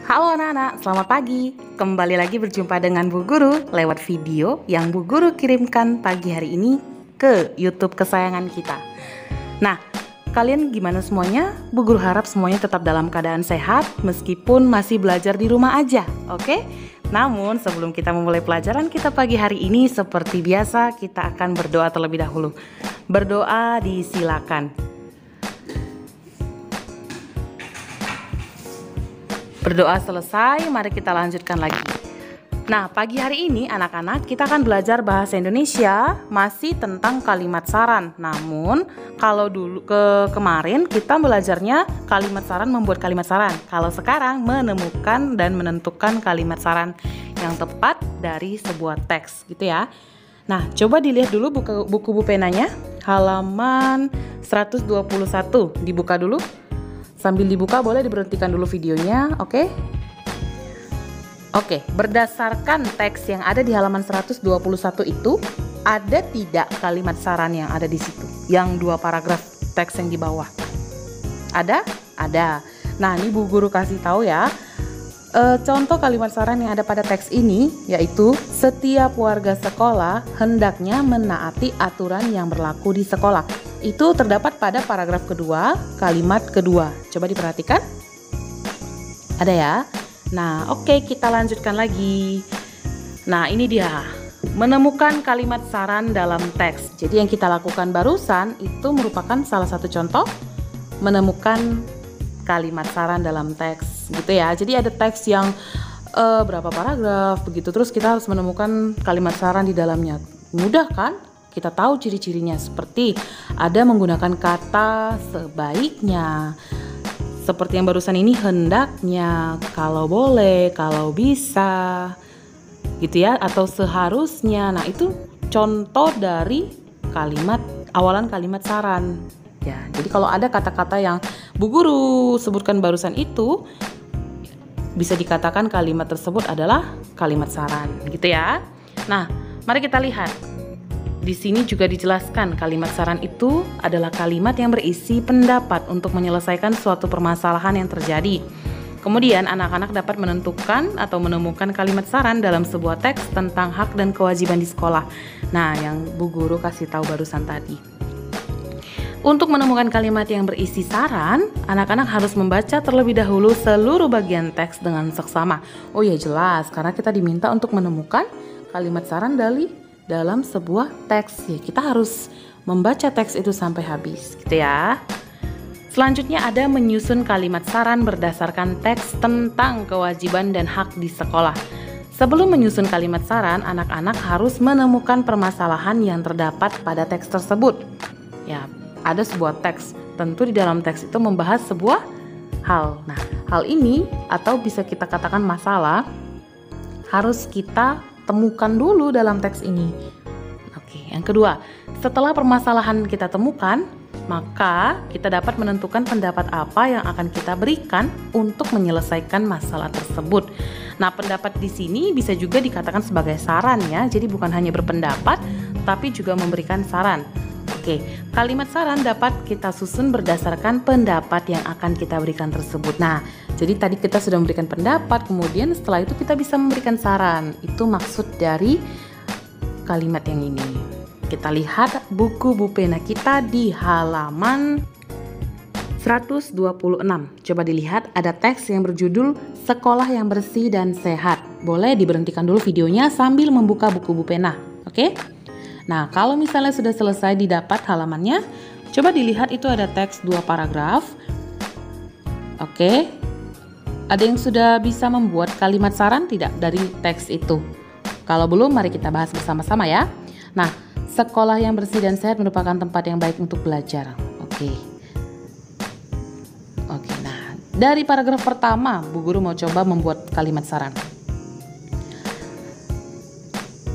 Halo anak-anak, selamat pagi. Kembali lagi berjumpa dengan Bu Guru lewat video yang Bu Guru kirimkan pagi hari ini ke YouTube kesayangan kita. Nah, kalian gimana semuanya? Bu Guru harap semuanya tetap dalam keadaan sehat meskipun masih belajar di rumah aja, oke? Namun sebelum kita memulai pelajaran kita pagi hari ini, seperti biasa kita akan berdoa terlebih dahulu. Berdoa disilakan. Berdoa selesai, mari kita lanjutkan lagi. Nah, pagi hari ini anak-anak kita akan belajar bahasa Indonesia masih tentang kalimat saran. Namun, kalau dulu kemarin kita belajarnya kalimat saran, membuat kalimat saran. Kalau sekarang menemukan dan menentukan kalimat saran yang tepat dari sebuah teks, gitu ya. Nah, coba dilihat dulu buku penanya, halaman 121. Dibuka dulu. Sambil dibuka boleh diberhentikan dulu videonya, oke? Oke, berdasarkan teks yang ada di halaman 121 itu, ada tidak kalimat saran yang ada di situ? Yang dua paragraf teks yang di bawah. Ada? Ada. Nah, ini Bu Guru kasih tahu ya. Contoh kalimat saran yang ada pada teks ini yaitu setiap warga sekolah hendaknya menaati aturan yang berlaku di sekolah. Itu terdapat pada paragraf kedua, kalimat kedua. Coba diperhatikan. Ada ya? Nah, oke, kita lanjutkan lagi. Nah, ini dia. Menemukan kalimat saran dalam teks. Jadi yang kita lakukan barusan itu merupakan salah satu contoh menemukan kalimat saran dalam teks, gitu ya. Jadi ada teks yang berapa paragraf begitu, terus kita harus menemukan kalimat saran di dalamnya. Mudah kan? Kita tahu ciri-cirinya seperti ada menggunakan kata sebaiknya, seperti yang barusan ini hendaknya, kalau boleh, kalau bisa, gitu ya, atau seharusnya. Nah, itu contoh dari kalimat awalan kalimat saran. Ya, jadi kalau ada kata-kata yang Bu Guru sebutkan barusan itu, bisa dikatakan kalimat tersebut adalah kalimat saran, gitu ya. Nah, mari kita lihat. Di sini juga dijelaskan kalimat saran itu adalah kalimat yang berisi pendapat untuk menyelesaikan suatu permasalahan yang terjadi. Kemudian anak-anak dapat menentukan atau menemukan kalimat saran dalam sebuah teks tentang hak dan kewajiban di sekolah. Nah, yang Bu Guru kasih tahu barusan tadi. Untuk menemukan kalimat yang berisi saran, anak-anak harus membaca terlebih dahulu seluruh bagian teks dengan seksama. Oh ya, jelas, karena kita diminta untuk menemukan kalimat saran dalam sebuah teks. Ya, kita harus membaca teks itu sampai habis, gitu ya. Selanjutnya ada menyusun kalimat saran berdasarkan teks tentang kewajiban dan hak di sekolah. Sebelum menyusun kalimat saran, anak-anak harus menemukan permasalahan yang terdapat pada teks tersebut. Ya, ada sebuah teks, tentu di dalam teks itu membahas sebuah hal. Nah, hal ini atau bisa kita katakan masalah harus kita temukan dulu dalam teks ini. Oke, yang kedua, setelah permasalahan kita temukan, maka kita dapat menentukan pendapat apa yang akan kita berikan untuk menyelesaikan masalah tersebut. Nah, pendapat di sini bisa juga dikatakan sebagai saran ya. Jadi bukan hanya berpendapat, tapi juga memberikan saran. Oke, kalimat saran dapat kita susun berdasarkan pendapat yang akan kita berikan tersebut. Nah, jadi tadi kita sudah memberikan pendapat, kemudian setelah itu kita bisa memberikan saran. Itu maksud dari kalimat yang ini. Kita lihat buku pena kita di halaman 126. Coba dilihat, ada teks yang berjudul Sekolah yang Bersih dan Sehat. Boleh diberhentikan dulu videonya sambil membuka buku pena. Oke? Nah, kalau misalnya sudah selesai didapat halamannya, coba dilihat itu ada teks 2 paragraf. Oke. Ada yang sudah bisa membuat kalimat saran tidak dari teks itu? Kalau belum, mari kita bahas bersama-sama ya. Nah, sekolah yang bersih dan sehat merupakan tempat yang baik untuk belajar. Oke, nah dari paragraf pertama, Bu Guru mau coba membuat kalimat saran.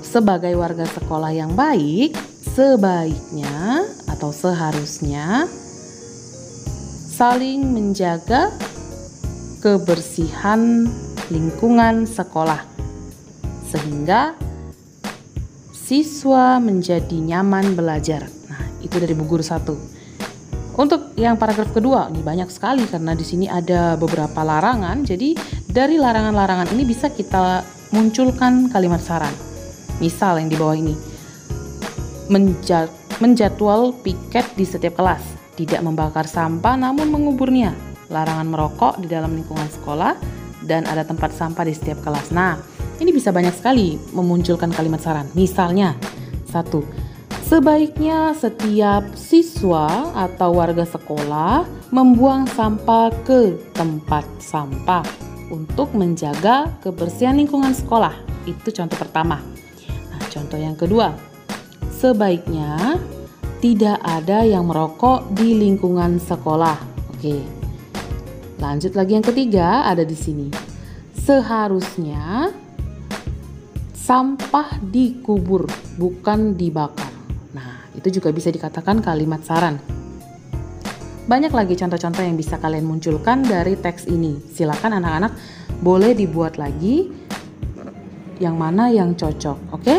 Sebagai warga sekolah yang baik, sebaiknya atau seharusnya saling menjaga kebersihan lingkungan sekolah sehingga siswa menjadi nyaman belajar. Nah, itu dari Bu Guru 1. Untuk yang paragraf kedua, ini banyak sekali karena di sini ada beberapa larangan. Jadi dari larangan-larangan ini bisa kita munculkan kalimat saran. Misal yang di bawah ini, menjadwal piket di setiap kelas, tidak membakar sampah namun menguburnya, larangan merokok di dalam lingkungan sekolah, dan ada tempat sampah di setiap kelas. Nah, ini bisa banyak sekali memunculkan kalimat saran. Misalnya, 1. Sebaiknya setiap siswa atau warga sekolah membuang sampah ke tempat sampah untuk menjaga kebersihan lingkungan sekolah. Itu contoh pertama. Nah, contoh yang kedua, sebaiknya tidak ada yang merokok di lingkungan sekolah. Oke. Lanjut lagi yang ketiga, ada di sini. Seharusnya sampah dikubur, bukan dibakar. Nah, itu juga bisa dikatakan kalimat saran. Banyak lagi contoh-contoh yang bisa kalian munculkan dari teks ini. Silakan anak-anak boleh dibuat lagi yang mana yang cocok, oke?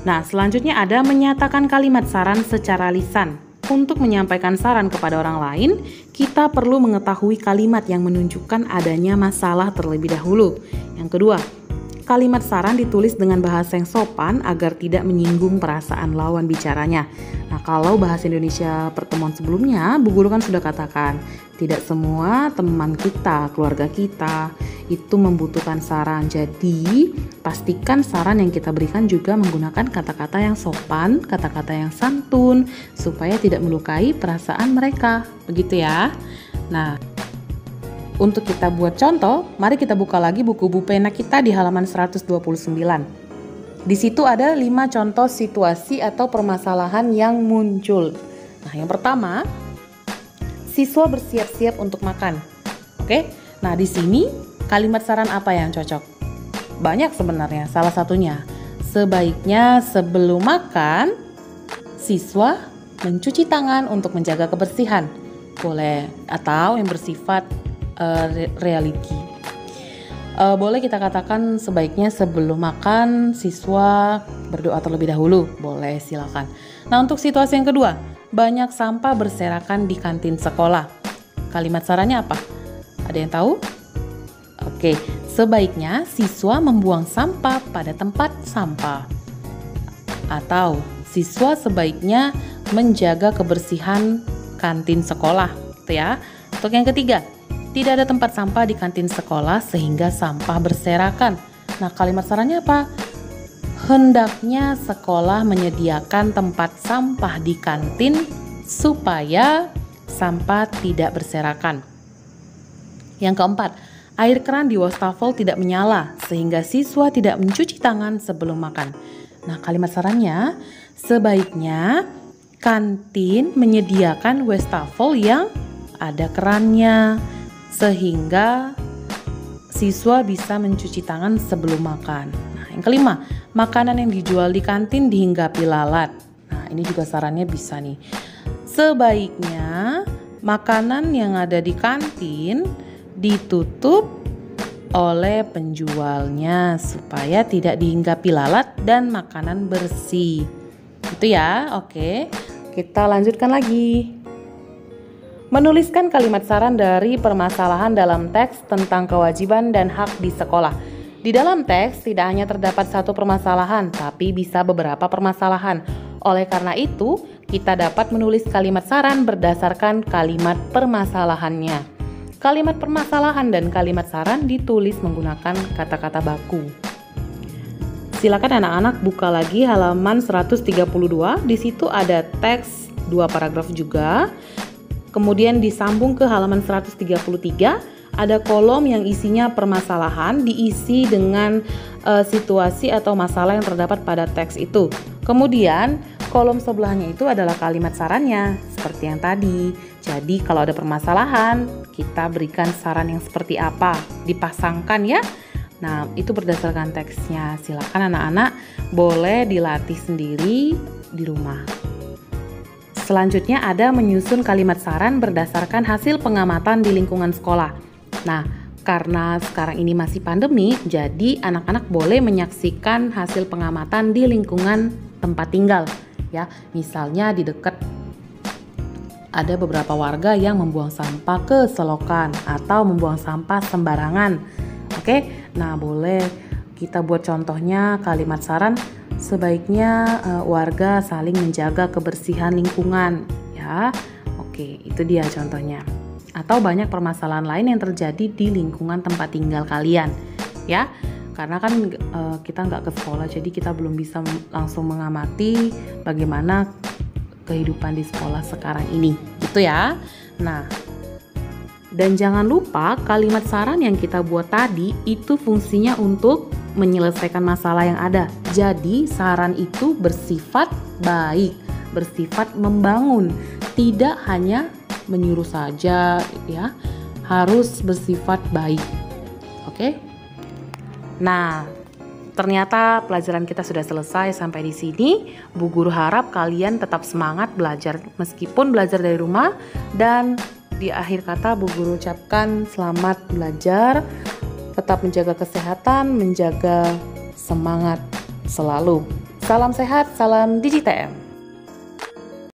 Nah, selanjutnya ada menyatakan kalimat saran secara lisan. Untuk menyampaikan saran kepada orang lain, kita perlu mengetahui kalimat yang menunjukkan adanya masalah terlebih dahulu. Yang kedua, kalimat saran ditulis dengan bahasa yang sopan agar tidak menyinggung perasaan lawan bicaranya. Nah, kalau bahasa Indonesia pertemuan sebelumnya, Bu Guru kan sudah katakan, tidak semua teman kita, keluarga kita, itu membutuhkan saran. Jadi, pastikan saran yang kita berikan juga menggunakan kata-kata yang sopan, kata-kata yang santun, supaya tidak melukai perasaan mereka. Begitu ya. Nah, untuk kita buat contoh, mari kita buka lagi buku Bu Pena kita di halaman 129. Di situ ada 5 contoh situasi atau permasalahan yang muncul. Nah, yang pertama, siswa bersiap-siap untuk makan. Oke, nah di sini kalimat saran apa yang cocok? Banyak sebenarnya, salah satunya, sebaiknya sebelum makan, siswa mencuci tangan untuk menjaga kebersihan. Boleh, atau yang bersifat reality. Boleh kita katakan sebaiknya sebelum makan siswa berdoa terlebih dahulu. Boleh, silakan. Nah, untuk situasi yang kedua, banyak sampah berserakan di kantin sekolah. Kalimat sarannya apa? Ada yang tahu? Oke, sebaiknya siswa membuang sampah pada tempat sampah. Atau siswa sebaiknya menjaga kebersihan kantin sekolah, gitu ya. Untuk yang ketiga, tidak ada tempat sampah di kantin sekolah sehingga sampah berserakan. Nah, kalimat sarannya apa? Hendaknya sekolah menyediakan tempat sampah di kantin supaya sampah tidak berserakan. Yang keempat, air keran di wastafel tidak menyala sehingga siswa tidak mencuci tangan sebelum makan. Nah, kalimat sarannya, sebaiknya kantin menyediakan wastafel yang ada kerannya, sehingga siswa bisa mencuci tangan sebelum makan. Nah, yang kelima, makanan yang dijual di kantin dihinggapi lalat. Nah, ini juga sarannya bisa nih. Sebaiknya makanan yang ada di kantin ditutup oleh penjualnya supaya tidak dihinggapi lalat dan makanan bersih. Itu ya, oke. Kita lanjutkan lagi. Menuliskan kalimat saran dari permasalahan dalam teks tentang kewajiban dan hak di sekolah. Di dalam teks tidak hanya terdapat satu permasalahan, tapi bisa beberapa permasalahan. Oleh karena itu, kita dapat menulis kalimat saran berdasarkan kalimat permasalahannya. Kalimat permasalahan dan kalimat saran ditulis menggunakan kata-kata baku. Silakan anak-anak buka lagi halaman 132. Di situ ada teks 2 paragraf juga. Kemudian disambung ke halaman 133, ada kolom yang isinya permasalahan diisi dengan situasi atau masalah yang terdapat pada teks itu. Kemudian kolom sebelahnya itu adalah kalimat sarannya seperti yang tadi. Jadi kalau ada permasalahan, kita berikan saran yang seperti apa, dipasangkan ya. Nah, itu berdasarkan teksnya. Silakan anak-anak boleh dilatih sendiri di rumah. Selanjutnya ada menyusun kalimat saran berdasarkan hasil pengamatan di lingkungan sekolah. Nah, karena sekarang ini masih pandemi, jadi anak-anak boleh menyaksikan hasil pengamatan di lingkungan tempat tinggal. Ya, misalnya di dekat ada beberapa warga yang membuang sampah ke selokan atau membuang sampah sembarangan. Oke, nah boleh kita buat contohnya kalimat saran, sebaiknya warga saling menjaga kebersihan lingkungan ya. Oke, itu dia contohnya. Atau banyak permasalahan lain yang terjadi di lingkungan tempat tinggal kalian ya. Karena kan kita nggak ke sekolah, jadi kita belum bisa langsung mengamati bagaimana kehidupan di sekolah sekarang ini, gitu ya. Nah, dan jangan lupa kalimat saran yang kita buat tadi itu fungsinya untuk menyelesaikan masalah yang ada. Jadi saran itu bersifat baik, bersifat membangun, tidak hanya menyuruh saja ya, harus bersifat baik. Oke? Nah, ternyata pelajaran kita sudah selesai sampai di sini. Bu Guru harap kalian tetap semangat belajar meskipun belajar dari rumah. Dan di akhir kata Bu Guru ucapkan selamat belajar, tetap menjaga kesehatan, menjaga semangat selalu. Salam sehat, salam DigiTM.